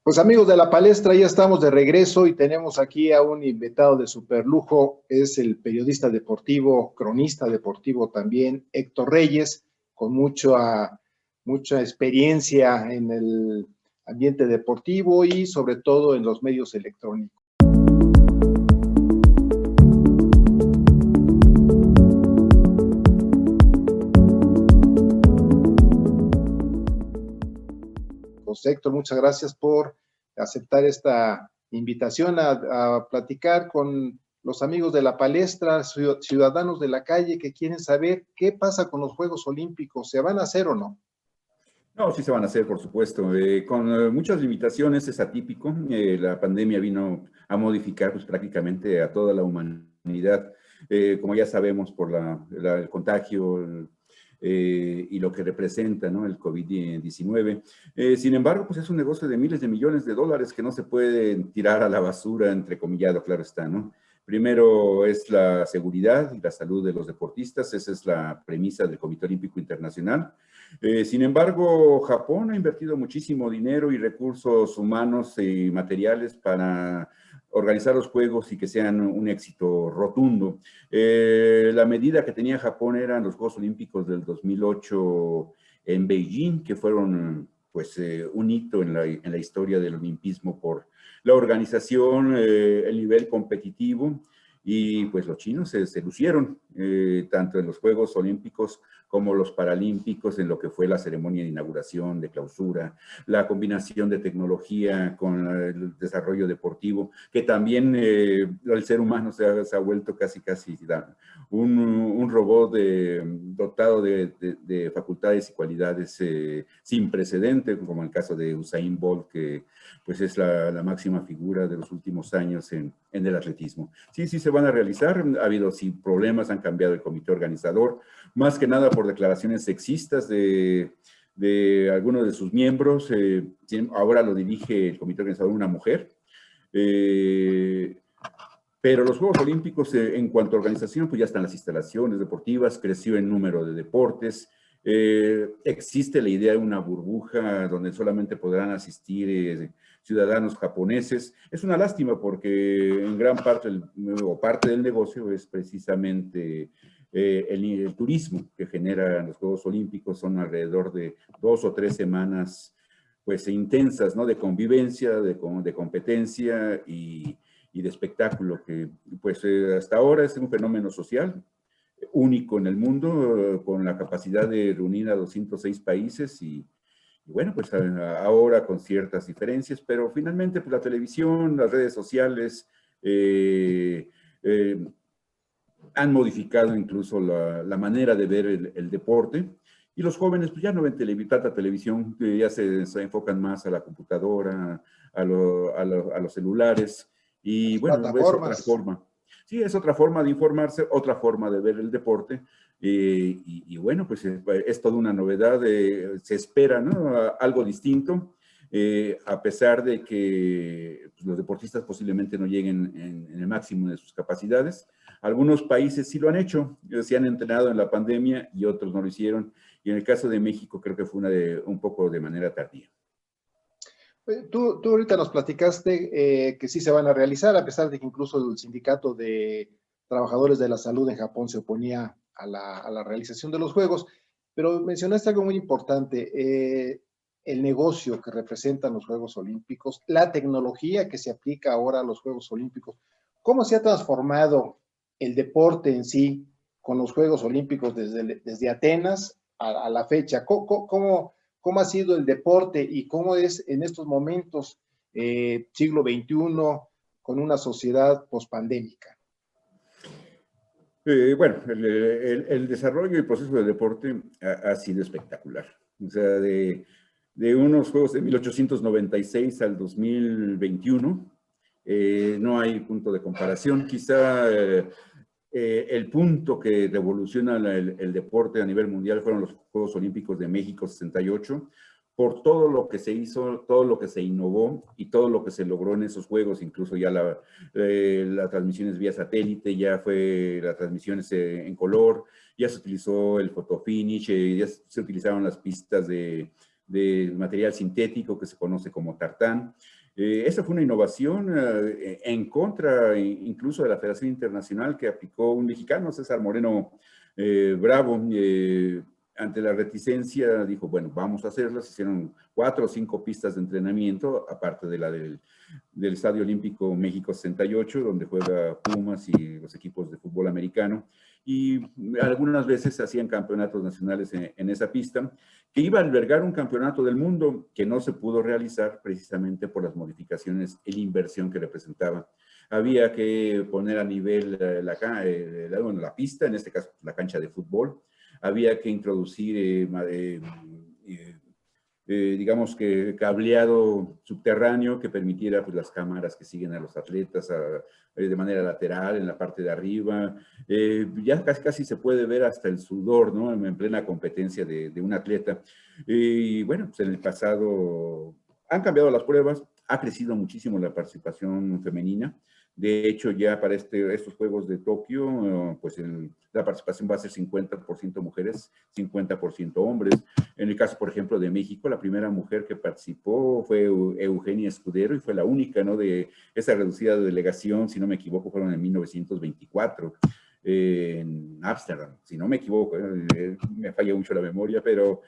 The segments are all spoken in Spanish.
Pues amigos de la palestra, ya estamos de regreso y tenemos aquí a un invitado de superlujo, es el periodista deportivo, cronista deportivo también, Héctor Reyes, con mucha experiencia en el ambiente deportivo y sobre todo en los medios electrónicos. Héctor, muchas gracias por aceptar esta invitación a platicar con los amigos de la palestra, ciudadanos de la calle que quieren saber qué pasa con los Juegos Olímpicos, ¿se van a hacer o no? No, sí se van a hacer, por supuesto. Con muchas limitaciones, es atípico. La pandemia vino a modificar pues, prácticamente a toda la humanidad. Como ya sabemos, por el contagio y lo que representa, ¿no?, el COVID-19. Sin embargo, pues es un negocio de miles de millones de dólares que no se pueden tirar a la basura, entrecomillado, claro está, ¿no? Primero es la seguridad y la salud de los deportistas. Esa es la premisa del Comité Olímpico Internacional. Sin embargo, Japón ha invertido muchísimo dinero y recursos humanos y materiales para organizar los Juegos y que sean un éxito rotundo. La medida que tenía Japón eran los Juegos Olímpicos del 2008 en Beijing, que fueron pues un hito en la historia del olimpismo por la organización, el nivel competitivo, y pues los chinos se lucieron, tanto en los Juegos Olímpicos como los Paralímpicos, en lo que fue la ceremonia de inauguración, de clausura, la combinación de tecnología con el desarrollo deportivo, que también el ser humano se ha vuelto casi un robot dotado de facultades y cualidades sin precedente, como en el caso de Usain Bolt, que pues es la máxima figura de los últimos años en el atletismo. Sí se van a realizar. Ha habido sí problemas, han cambiado el comité organizador, más que nada por declaraciones sexistas de algunos de sus miembros. Ahora lo dirige el comité organizador una mujer. Pero los Juegos Olímpicos, en cuanto a organización, pues ya están las instalaciones deportivas, creció el número de deportes. Existe la idea de una burbuja donde solamente podrán asistir ciudadanos japoneses. Es una lástima porque en gran parte, parte del negocio es precisamente el turismo que generan los Juegos Olímpicos. Son alrededor de 2 o 3 semanas pues intensas, ¿no?, de convivencia, de competencia y de espectáculo, que pues hasta ahora es un fenómeno social único en el mundo, con la capacidad de reunir a 206 países y bueno, pues ahora con ciertas diferencias, pero finalmente pues la televisión, las redes sociales han modificado incluso la manera de ver el deporte, y los jóvenes pues ya no ven tanta televisión, ya se enfocan más a la computadora, a los celulares, y bueno, es otra forma. Sí, es otra forma de informarse, otra forma de ver el deporte, y bueno, pues es toda una novedad, se espera, ¿no?, algo distinto, a pesar de que pues, los deportistas posiblemente no lleguen en el máximo de sus capacidades. Algunos países sí lo han hecho, se han entrenado en la pandemia y otros no lo hicieron, y en el caso de México creo que fue un poco de manera tardía. Tú ahorita nos platicaste que sí se van a realizar, a pesar de que incluso el Sindicato de Trabajadores de la Salud en Japón se oponía a la realización de los Juegos, pero mencionaste algo muy importante, el negocio que representan los Juegos Olímpicos, la tecnología que se aplica ahora a los Juegos Olímpicos. ¿Cómo se ha transformado el deporte en sí con los Juegos Olímpicos desde Atenas a la fecha? ¿Cómo ha sido el deporte y cómo es en estos momentos, siglo XXI, con una sociedad pospandémica? Bueno, el desarrollo y el proceso del deporte ha sido espectacular. O sea, de unos Juegos de 1896 al 2021, no hay punto de comparación. Quizá el punto que revoluciona el deporte a nivel mundial fueron los Juegos Olímpicos de México 68, por todo lo que se hizo, todo lo que se innovó y todo lo que se logró en esos Juegos, incluso ya las transmisiones vía satélite, ya fue las transmisiones en color, ya se utilizó el photo finish, ya se utilizaron las pistas de de material sintético que se conoce como tartán. Esa fue una innovación en contra incluso de la Federación Internacional que aplicó un mexicano, César Moreno Bravo, ante la reticencia dijo, bueno, vamos a hacerlas. Hicieron 4 o 5 pistas de entrenamiento, aparte de la del Estadio Olímpico México 68, donde juega Pumas y los equipos de fútbol americano. Y algunas veces se hacían campeonatos nacionales en esa pista, que iba a albergar un campeonato del mundo que no se pudo realizar precisamente por las modificaciones y la inversión que representaba. Había que poner a nivel la pista, en este caso la cancha de fútbol. Había que introducir, digamos que cableado subterráneo que permitiera pues, las cámaras que siguen a los atletas de manera lateral, en la parte de arriba. Ya casi se puede ver hasta el sudor, ¿no? En plena competencia de un atleta. Y bueno, pues en el pasado han cambiado las pruebas, ha crecido muchísimo la participación femenina. De hecho, ya para estos Juegos de Tokio, pues la participación va a ser 50% mujeres, 50% hombres. En el caso, por ejemplo, de México, la primera mujer que participó fue Eugenia Escudero y fue la única, ¿no? De esa reducida delegación, si no me equivoco, fueron en 1924 en Ámsterdam, si no me equivoco, me falla mucho la memoria, pero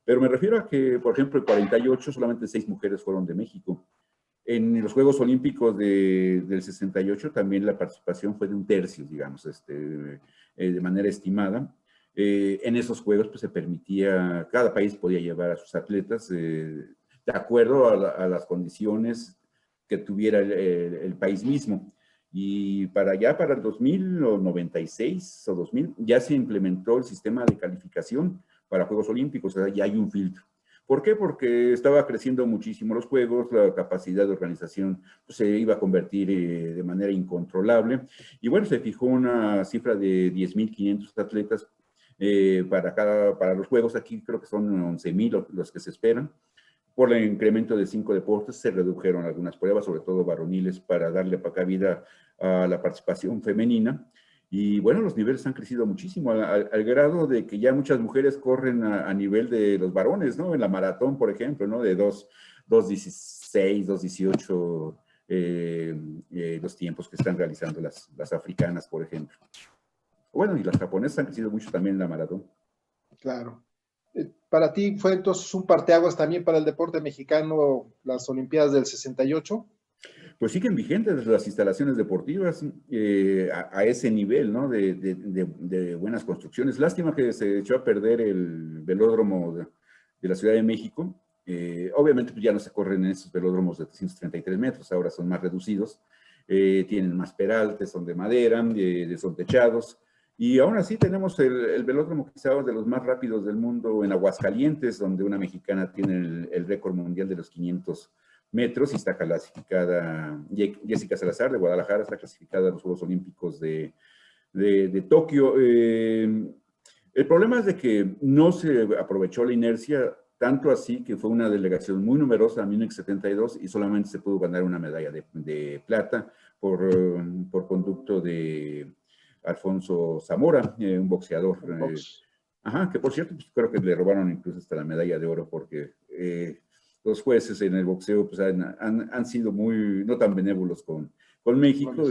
me refiero a que, por ejemplo, en 48 solamente 6 mujeres fueron de México. En los Juegos Olímpicos del 68 también la participación fue de 1/3, digamos, de manera estimada. En esos Juegos pues, se permitía, cada país podía llevar a sus atletas de acuerdo a las condiciones que tuviera el país mismo. Y para el 2000 o 96 o 2000 ya se implementó el sistema de calificación para Juegos Olímpicos, o sea, ya hay un filtro. ¿Por qué? Porque estaba creciendo muchísimo los juegos, la capacidad de organización pues, se iba a convertir de manera incontrolable. Y bueno, se fijó una cifra de 10.500 atletas para los juegos. Aquí creo que son 11.000 los que se esperan. Por el incremento de 5 deportes se redujeron algunas pruebas, sobre todo varoniles, para darle cabida a la participación femenina. Y bueno, los niveles han crecido muchísimo, al grado de que ya muchas mujeres corren a nivel de los varones, ¿no? En la maratón, por ejemplo, ¿no? De 2:16, 2:18, los tiempos que están realizando las africanas, por ejemplo. Bueno, y las japonesas han crecido mucho también en la maratón. Claro. Para ti fue entonces un parteaguas también para el deporte mexicano las Olimpiadas del 68. Pues siguen vigentes las instalaciones deportivas a ese nivel, ¿no? De buenas construcciones. Lástima que se echó a perder el velódromo de la Ciudad de México. Obviamente pues ya no se corren en esos velódromos de 333 metros, ahora son más reducidos. Tienen más peraltes, son de madera, son techados. Y aún así tenemos el velódromo quizá de los más rápidos del mundo en Aguascalientes, donde una mexicana tiene el récord mundial de los 500 metros y está clasificada, Jessica Salazar de Guadalajara está clasificada a los Juegos Olímpicos de Tokio. El problema es de que no se aprovechó la inercia, tanto así que fue una delegación muy numerosa en 1972 y solamente se pudo ganar una medalla de plata por conducto de Alfonso Zamora, un boxeador. Que por cierto, pues, creo que le robaron incluso hasta la medalla de oro porque los jueces en el boxeo pues, han sido muy, no tan benévolos con México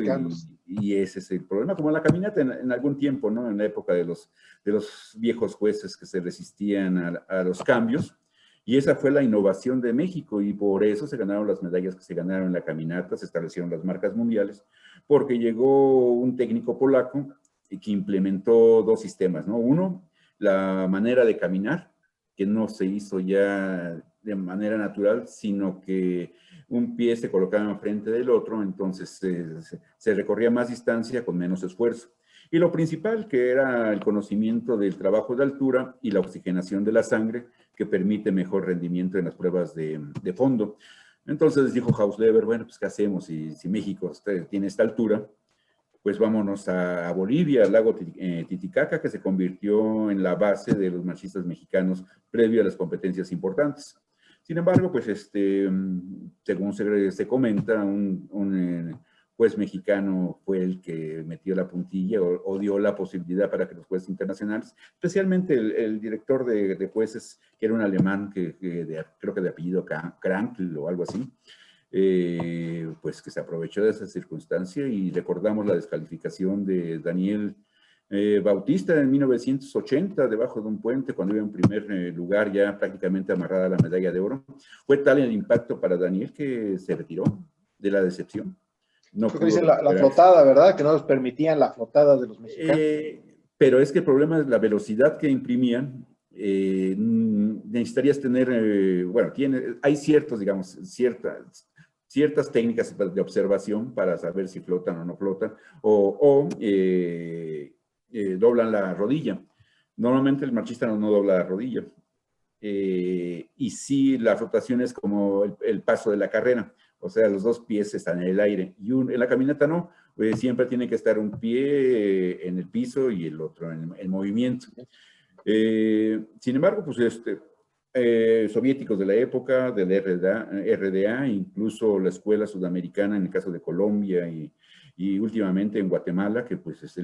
y ese es el problema, como la caminata en algún tiempo, ¿no? En la época de los viejos jueces que se resistían a los cambios, y esa fue la innovación de México y por eso se ganaron las medallas que se ganaron en la caminata, se establecieron las marcas mundiales, porque llegó un técnico polaco que implementó 2 sistemas, ¿no? Uno, la manera de caminar, que no se hizo ya de manera natural, sino que un pie se colocaba enfrente del otro, entonces se recorría más distancia con menos esfuerzo. Y lo principal, que era el conocimiento del trabajo de altura y la oxigenación de la sangre, que permite mejor rendimiento en las pruebas de fondo. Entonces dijo Hausleber, bueno, pues ¿qué hacemos? Si México tiene esta altura, pues vámonos a Bolivia, al lago Titicaca, que se convirtió en la base de los marchistas mexicanos previo a las competencias importantes. Sin embargo, pues según se comenta, un juez mexicano fue el que metió la puntilla o dio la posibilidad para que los jueces internacionales, especialmente el director de jueces, que era un alemán, creo que de apellido Krankl o algo así, pues que se aprovechó de esa circunstancia, y recordamos la descalificación de Daniel Bautista en 1980 debajo de un puente cuando iba en primer lugar, ya prácticamente amarrada a la medalla de oro. Fue tal el impacto para Daniel que se retiró de la decepción. No Creo que pudo dicen la recuperarse. flotada, ¿verdad? Que no nos permitían la flotada de los mexicanos. Pero es que el problema es la velocidad que imprimían. Necesitarías tener, bueno, hay ciertos, digamos, ciertas técnicas de observación para saber si flotan o no flotan, o doblan la rodilla. Normalmente el marchista no dobla la rodilla. Y sí, la flotación es como el paso de la carrera, o sea, los dos pies están en el aire, y en la caminata no, siempre tiene que estar un pie en el piso y el otro en movimiento. Sin embargo, pues soviéticos de la época, del RDA, incluso la escuela sudamericana en el caso de Colombia y últimamente en Guatemala, que pues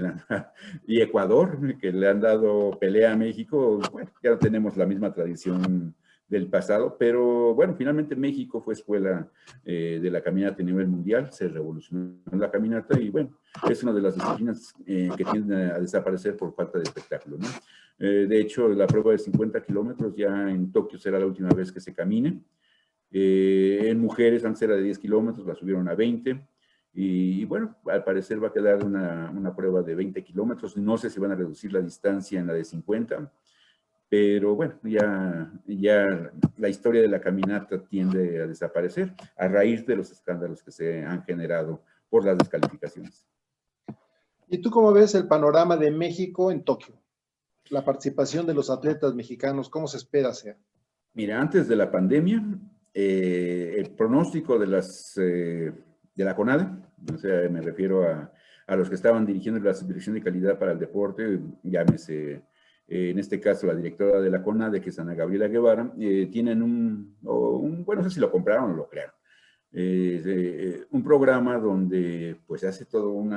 y Ecuador, que le han dado pelea a México. Bueno, ya no tenemos la misma tradición del pasado, pero bueno, finalmente México fue escuela de la caminata a nivel mundial, se revolucionó la caminata y bueno, es una de las disciplinas que tienden a desaparecer por falta de espectáculo, ¿no? De hecho, la prueba de 50 kilómetros ya en Tokio será la última vez que se camine. En mujeres antes era de 10 kilómetros, la subieron a 20. Y bueno, al parecer va a quedar una prueba de 20 kilómetros. No sé si van a reducir la distancia en la de 50, pero bueno, ya la historia de la caminata tiende a desaparecer a raíz de los escándalos que se han generado por las descalificaciones. ¿Y tú cómo ves el panorama de México en Tokio? La participación de los atletas mexicanos, ¿cómo se espera sea? Mira, antes de la pandemia, el pronóstico de la CONADE, o sea, me refiero a los que estaban dirigiendo la Dirección de Calidad para el Deporte, llámese, en este caso, la directora de la CONADE, que es Ana Gabriela Guevara, tienen bueno, no sé si lo compraron o lo crearon, un programa donde pues se hace todo un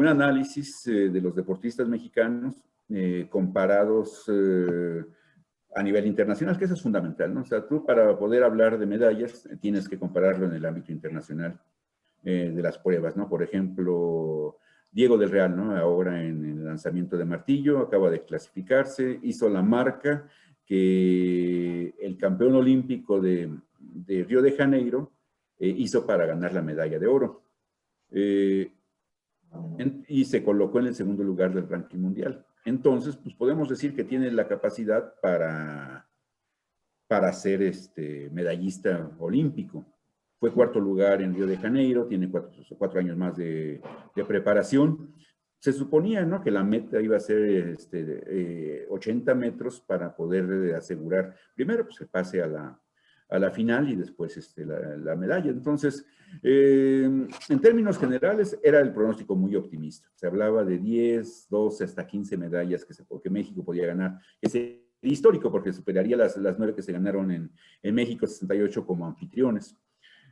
análisis de los deportistas mexicanos comparados a nivel internacional, que eso es fundamental, ¿no? O sea, tú para poder hablar de medallas tienes que compararlo en el ámbito internacional de las pruebas, ¿no? Por ejemplo, Diego del Real, ¿no? Ahora en el lanzamiento de martillo, acaba de clasificarse, hizo la marca que el campeón olímpico de Río de Janeiro hizo para ganar la medalla de oro. Y se colocó en el segundo lugar del ranking mundial. Entonces, pues podemos decir que tiene la capacidad para ser medallista olímpico. Fue cuarto lugar en Río de Janeiro, tiene cuatro años más de preparación. Se suponía, ¿no?, que la meta iba a ser 80 metros para poder asegurar, primero, pues el pase a la final y después la medalla. Entonces, en términos generales, era el pronóstico muy optimista. Se hablaba de 10, 12, hasta 15 medallas que México podía ganar. Ese histórico, porque superaría las 9 que se ganaron en México 68 como anfitriones.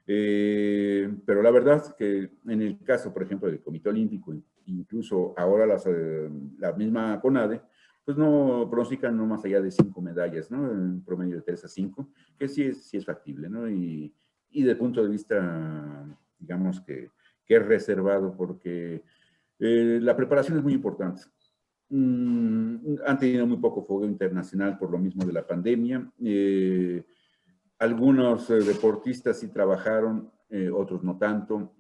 Pero la verdad es que en el caso, por ejemplo, del Comité Olímpico, incluso ahora la misma CONADE, pues no pronostican no más allá de 5 medallas, ¿no? En promedio de 3 a 5, que sí es factible, ¿no? Y desde el punto de vista, digamos que es reservado, porque la preparación es muy importante. Han tenido muy poco fogueo internacional por lo mismo de la pandemia. Algunos deportistas sí trabajaron, otros no tanto.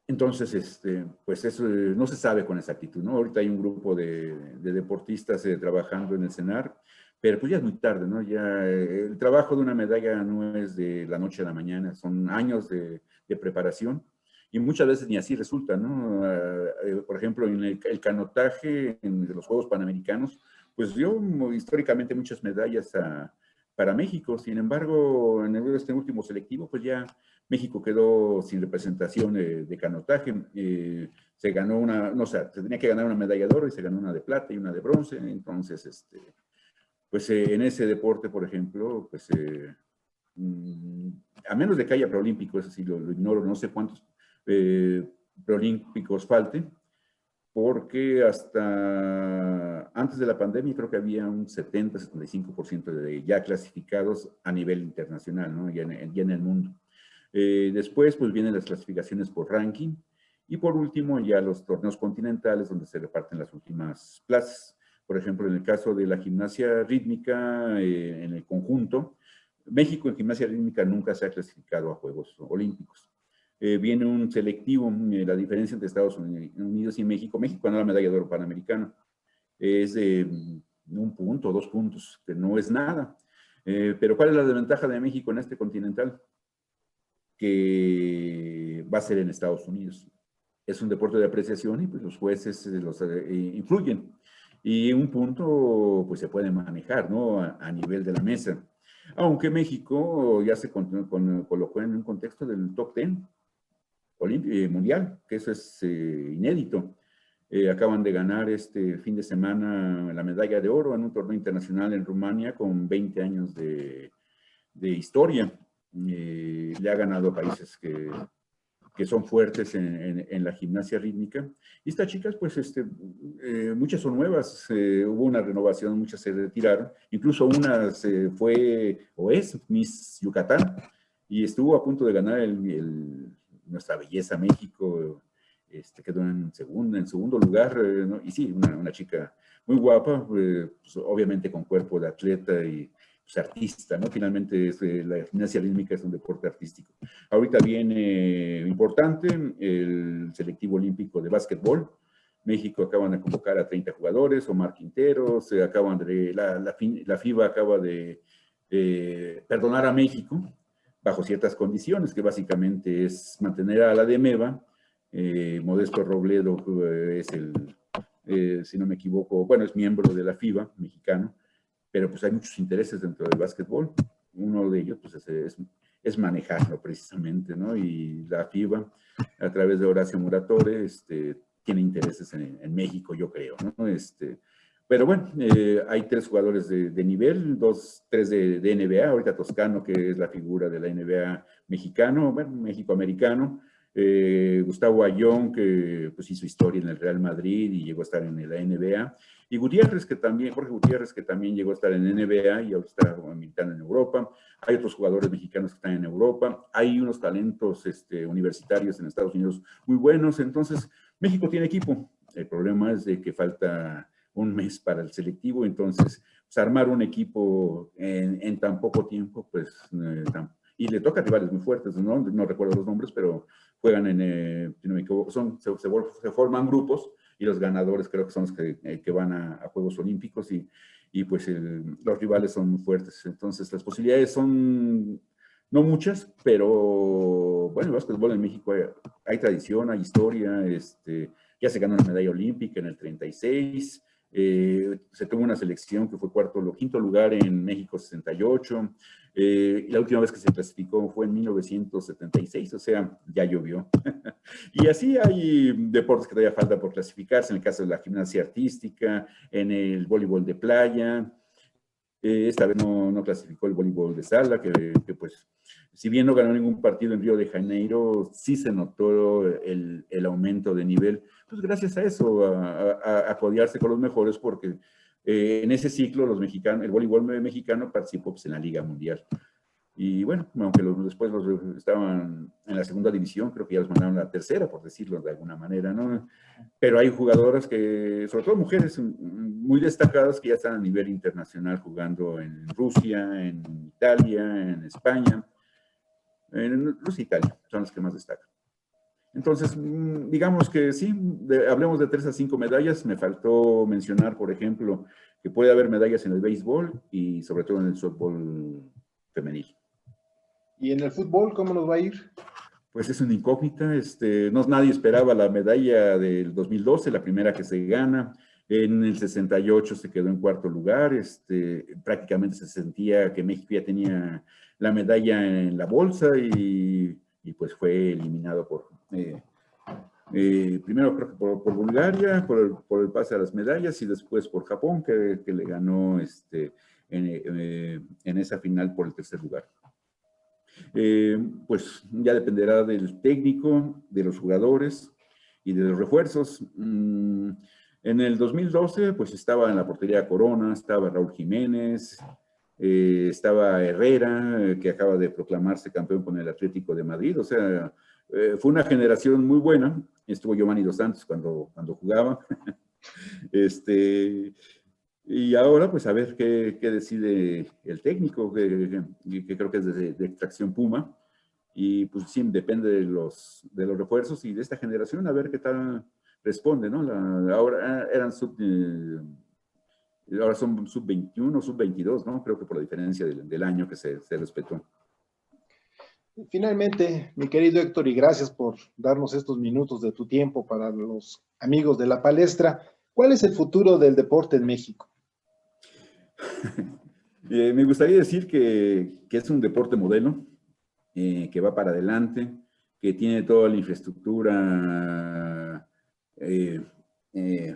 Entonces, pues eso no se sabe con exactitud, ¿no? Ahorita hay un grupo de deportistas trabajando en el CENAR, pero pues ya es muy tarde, ¿no? Ya el trabajo de una medalla no es de la noche a la mañana, son años de preparación y muchas veces ni así resulta, ¿no? Por ejemplo, en el canotaje de los Juegos Panamericanos, pues dio históricamente muchas medallas para México. Sin embargo, en este último selectivo, pues ya México quedó sin representación de canotaje. Se ganó se tenía que ganar una medalla de oro y se ganó una de plata y una de bronce. Entonces, pues en ese deporte, por ejemplo, pues a menos de que haya preolímpicos, eso sí lo ignoro, no sé cuántos preolímpicos falten, porque hasta antes de la pandemia creo que había un 70-75% de ya clasificados a nivel internacional, ¿no? Ya en el mundo. Después, pues vienen las clasificaciones por ranking, y por último, ya los torneos continentales, donde se reparten las últimas plazas. Por ejemplo, en el caso de la gimnasia rítmica, en el conjunto, México en gimnasia rítmica nunca se ha clasificado a Juegos Olímpicos. Viene un selectivo, la diferencia entre Estados Unidos y México. México ganó la medalla de oro panamericana. Es de 1 punto, 2 puntos, que no es nada. Pero ¿cuál es la desventaja de México en este continental? Que va a ser en Estados Unidos. Es un deporte de apreciación y pues los jueces los influyen. Y un punto pues se puede manejar, ¿no? A nivel de la mesa. Aunque México ya se colocó en un contexto del top 10 mundial, que eso es inédito. Acaban de ganar este fin de semana la medalla de oro en un torneo internacional en Rumania con 20 años de historia. Le ha ganado a países que son fuertes en la gimnasia rítmica. Y estas chicas, pues, muchas son nuevas, hubo una renovación, muchas se retiraron, incluso una se fue, o es, Miss Yucatán, y estuvo a punto de ganar Nuestra Belleza México, quedó en segundo lugar, ¿no? Y sí, una chica muy guapa, pues, obviamente con cuerpo de atleta y pues, artista, ¿no? Finalmente la gimnasia rítmica es un deporte artístico. Ahorita viene importante el selectivo olímpico de básquetbol. México acaban de convocar a 30 jugadores, Omar Quinteros, la FIBA acaba de perdonar a México bajo ciertas condiciones, que básicamente es mantener a la de MEVA. Modesto Robledo es si no me equivoco, bueno, es miembro de la FIBA mexicano, pero pues hay muchos intereses dentro del básquetbol. Uno de ellos pues es manejarlo precisamente, ¿no? Y la FIBA, a través de Horacio Muratore, tiene intereses en México, yo creo, ¿no? Pero bueno, hay 3 jugadores de nivel, 3 de NBA, ahorita Toscano, que es la figura de la NBA mexicano, bueno, México-americano, Gustavo Ayón, que pues hizo historia en el Real Madrid y llegó a estar en la NBA, y Jorge Gutiérrez, que también llegó a estar en NBA y ahora está militando en Europa. Hay otros jugadores mexicanos que están en Europa, hay unos talentos universitarios en Estados Unidos muy buenos. Entonces México tiene equipo, el problema es de que falta un mes para el selectivo, entonces pues, armar un equipo en tan poco tiempo, pues, y le toca rivales muy fuertes, no recuerdo los nombres, pero juegan si no me equivoco, se forman grupos, y los ganadores creo que son los que van a Juegos Olímpicos, y pues los rivales son muy fuertes. Entonces las posibilidades son no muchas, pero bueno, el básquetbol en México hay tradición, hay historia, ya se ganó una medalla olímpica en el 36, se tuvo una selección que fue quinto lugar en México 68, y la última vez que se clasificó fue en 1976, o sea, ya llovió. Y así hay deportes que todavía falta por clasificarse, en el caso de la gimnasia artística, en el voleibol de playa. Esta vez no clasificó el voleibol de sala, que pues, si bien no ganó ningún partido en Río de Janeiro, sí se notó el aumento de nivel, pues gracias a eso, a codearse con los mejores, porque en ese ciclo el voleibol mexicano participó pues, en la Liga Mundial. Y bueno, aunque después estaban en la segunda división, creo que ya los mandaron a la tercera, por decirlo de alguna manera, ¿no? Pero hay jugadoras que, sobre todo mujeres muy destacadas, que ya están a nivel internacional jugando en Rusia, en Italia, en España. En Rusia e Italia son las que más destacan. Entonces, digamos que sí, hablemos de 3 a 5 medallas. Me faltó mencionar, por ejemplo, que puede haber medallas en el béisbol y sobre todo en el softball femenil. ¿Y en el fútbol cómo nos va a ir? Pues es una incógnita, nadie esperaba la medalla del 2012, la primera que se gana. En el 68 se quedó en 4º lugar, prácticamente se sentía que México ya tenía la medalla en la bolsa y pues fue eliminado primero creo que por Bulgaria, por el pase a las medallas, y después por Japón, que le ganó en esa final por el 3er lugar. pues ya dependerá del técnico, de los jugadores y de los refuerzos. En el 2012, pues estaba en la portería Corona, estaba Raúl Jiménez, estaba Herrera, que acaba de proclamarse campeón con el Atlético de Madrid. O sea, fue una generación muy buena. Estuvo Giovanni Dos Santos cuando jugaba. Y ahora, pues a ver qué decide el técnico, que creo que es de extracción Puma. Y pues sí, depende de los refuerzos y de esta generación, a ver qué tal responde, ¿no? Ahora ahora son sub-21, sub-22, ¿no? Creo que por la diferencia del año que se respetó. Finalmente, mi querido Héctor, y gracias por darnos estos minutos de tu tiempo para los amigos de la palestra, ¿cuál es el futuro del deporte en México? Me gustaría decir que es un deporte modelo, que va para adelante, que tiene toda la infraestructura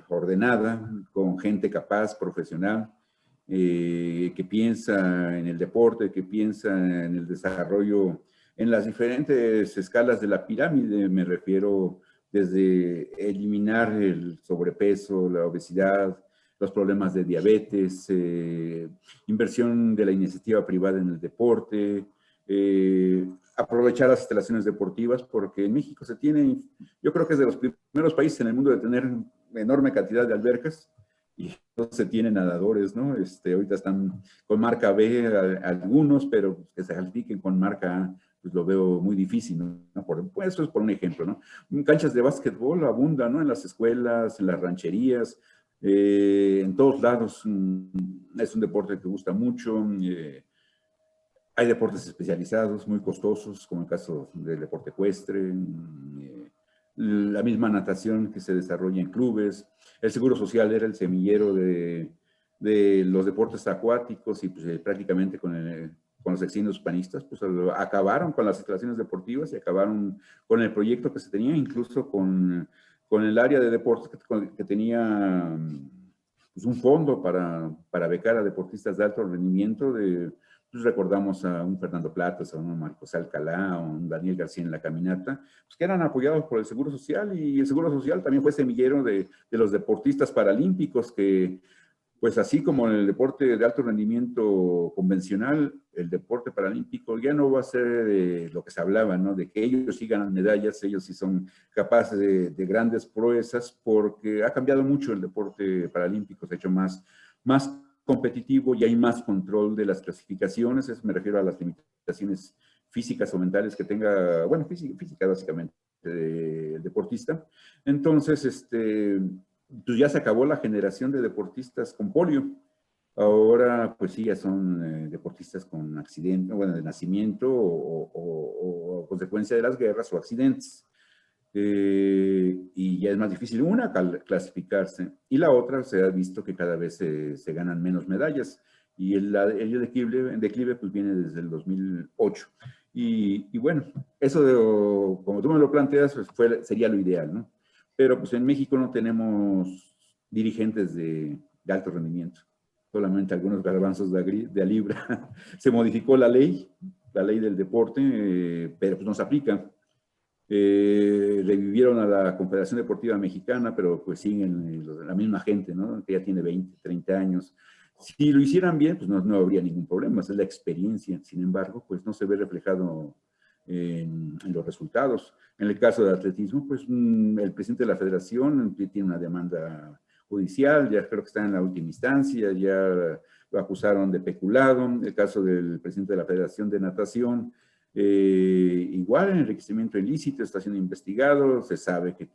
ordenada, con gente capaz, profesional, que piensa en el deporte, que piensa en el desarrollo, en las diferentes escalas de la pirámide. Me refiero desde eliminar el sobrepeso, la obesidad, los problemas de diabetes, inversión de la iniciativa privada en el deporte, aprovechar las instalaciones deportivas, porque en México se tiene, yo creo que es de los primeros países en el mundo de tener enorme cantidad de albercas, y no se tienen nadadores, ¿no? Ahorita están con marca B algunos, pero que se califiquen con marca A, pues lo veo muy difícil, ¿no? Pues eso es por un ejemplo, ¿no? Canchas de básquetbol abundan, ¿no? En las escuelas, en las rancherías, en todos lados. Es un deporte que gusta mucho. Hay deportes especializados, muy costosos, como el caso del deporte ecuestre, la misma natación que se desarrolla en clubes. El Seguro Social era el semillero de los deportes acuáticos, y pues, prácticamente con los eximios panistas, pues acabaron con las instalaciones deportivas y acabaron con el proyecto que se tenía, incluso con el área de deportes que tenía, pues, un fondo para becar a deportistas de alto rendimiento. Pues recordamos a un Fernando Platas, a un Marcos Alcalá, a un Daniel García en la caminata, pues que eran apoyados por el Seguro Social, y el Seguro Social también fue semillero de los deportistas paralímpicos, que pues así como en el deporte de alto rendimiento convencional, el deporte paralímpico ya no va a ser lo que se hablaba, ¿no? De que ellos sí ganan medallas, ellos sí son capaces de grandes proezas, porque ha cambiado mucho el deporte paralímpico, se ha hecho más competitivo y hay más control de las clasificaciones. Me refiero a las limitaciones físicas o mentales que tenga, bueno, física básicamente, el deportista. Entonces, pues ya se acabó la generación de deportistas con polio. Ahora, pues sí, ya son deportistas con accidente, bueno, de nacimiento o consecuencia de las guerras o accidentes. Y ya es más difícil, una, clasificarse, y la otra, se ha visto que cada vez se ganan menos medallas, y el declive pues viene desde el 2008. Y bueno, eso, como tú me lo planteas, pues sería lo ideal, ¿no? Pero pues en México no tenemos dirigentes de alto rendimiento, solamente algunos garbanzos de a libra. Se modificó la ley del deporte, pero pues no se aplica. Revivieron a la Confederación Deportiva Mexicana, pero pues siguen la misma gente, ¿no? Que ya tiene 20, 30 años. Si lo hicieran bien, pues no habría ningún problema, esa es la experiencia. Sin embargo, pues no se ve reflejado en los resultados. En el caso del atletismo, pues el presidente de la federación tiene una demanda judicial, ya creo que está en la última instancia, ya lo acusaron de peculado. El caso del presidente de la Federación de Natación, igual, enriquecimiento ilícito, está siendo investigado. Se sabe que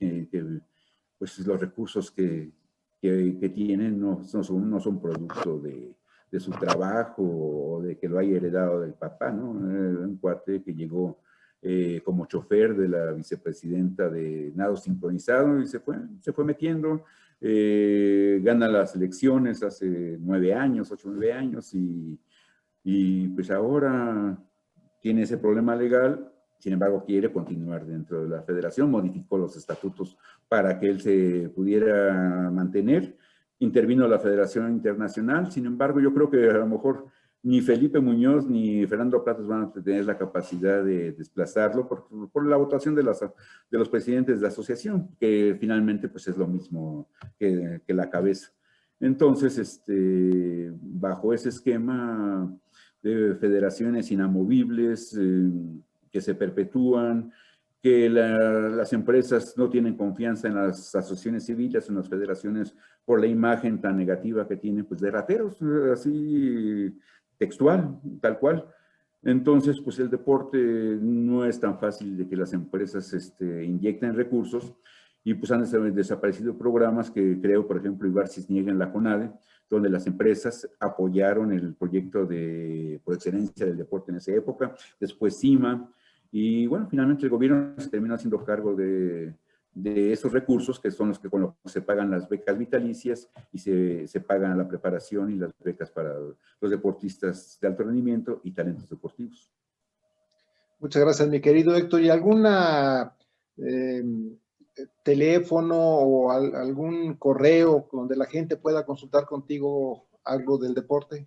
pues los recursos que tienen no son producto de su trabajo o de que lo haya heredado del papá, ¿no? Un cuate que llegó como chofer de la vicepresidenta de nado sincronizado, y se fue metiendo, gana las elecciones hace 9 años, 8 o 9 años, y pues ahora tiene ese problema legal. Sin embargo, quiere continuar dentro de la federación, modificó los estatutos para que él se pudiera mantener, intervino la Federación Internacional. Sin embargo, yo creo que a lo mejor ni Felipe Muñoz ni Fernando Platos van a tener la capacidad de desplazarlo por la votación de los presidentes de la asociación, que finalmente pues es lo mismo que la cabeza. Entonces, bajo ese esquema de federaciones inamovibles que se perpetúan, que las empresas no tienen confianza en las asociaciones civiles, en las federaciones, por la imagen tan negativa que tienen, pues de rateros, así textual, tal cual. Entonces, pues el deporte no es tan fácil de que las empresas inyecten recursos, y pues han desaparecido programas que creo, por ejemplo, Ibar Cisniega en la CONADE, donde las empresas apoyaron el proyecto por excelencia del deporte en esa época, después CIMA, y bueno, finalmente el gobierno se termina haciendo cargo de esos recursos, que son los que con los que se pagan las becas vitalicias y se pagan la preparación y las becas para los deportistas de alto rendimiento y talentos deportivos. Muchas gracias, mi querido Héctor. ¿Y alguna teléfono o algún correo donde la gente pueda consultar contigo algo del deporte?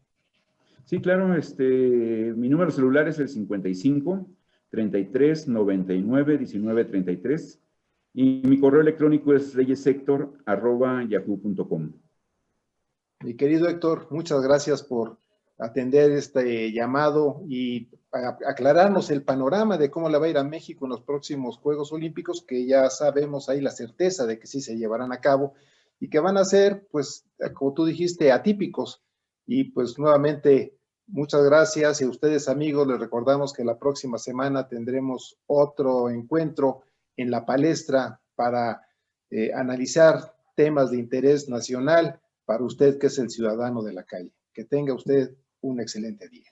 Sí, claro. Mi número celular es el 55 33 99 19 33 y mi correo electrónico es reyeshector@yahoo.com. Mi querido Héctor, muchas gracias por atender este llamado y aclararnos el panorama de cómo le va a ir a México en los próximos Juegos Olímpicos, que ya sabemos ahí la certeza de que sí se llevarán a cabo y que van a ser, pues, como tú dijiste, atípicos. Y pues nuevamente, muchas gracias, y a ustedes, amigos, les recordamos que la próxima semana tendremos otro encuentro en la palestra para analizar temas de interés nacional para usted, que es el ciudadano de la calle. Que tenga usted un excelente día.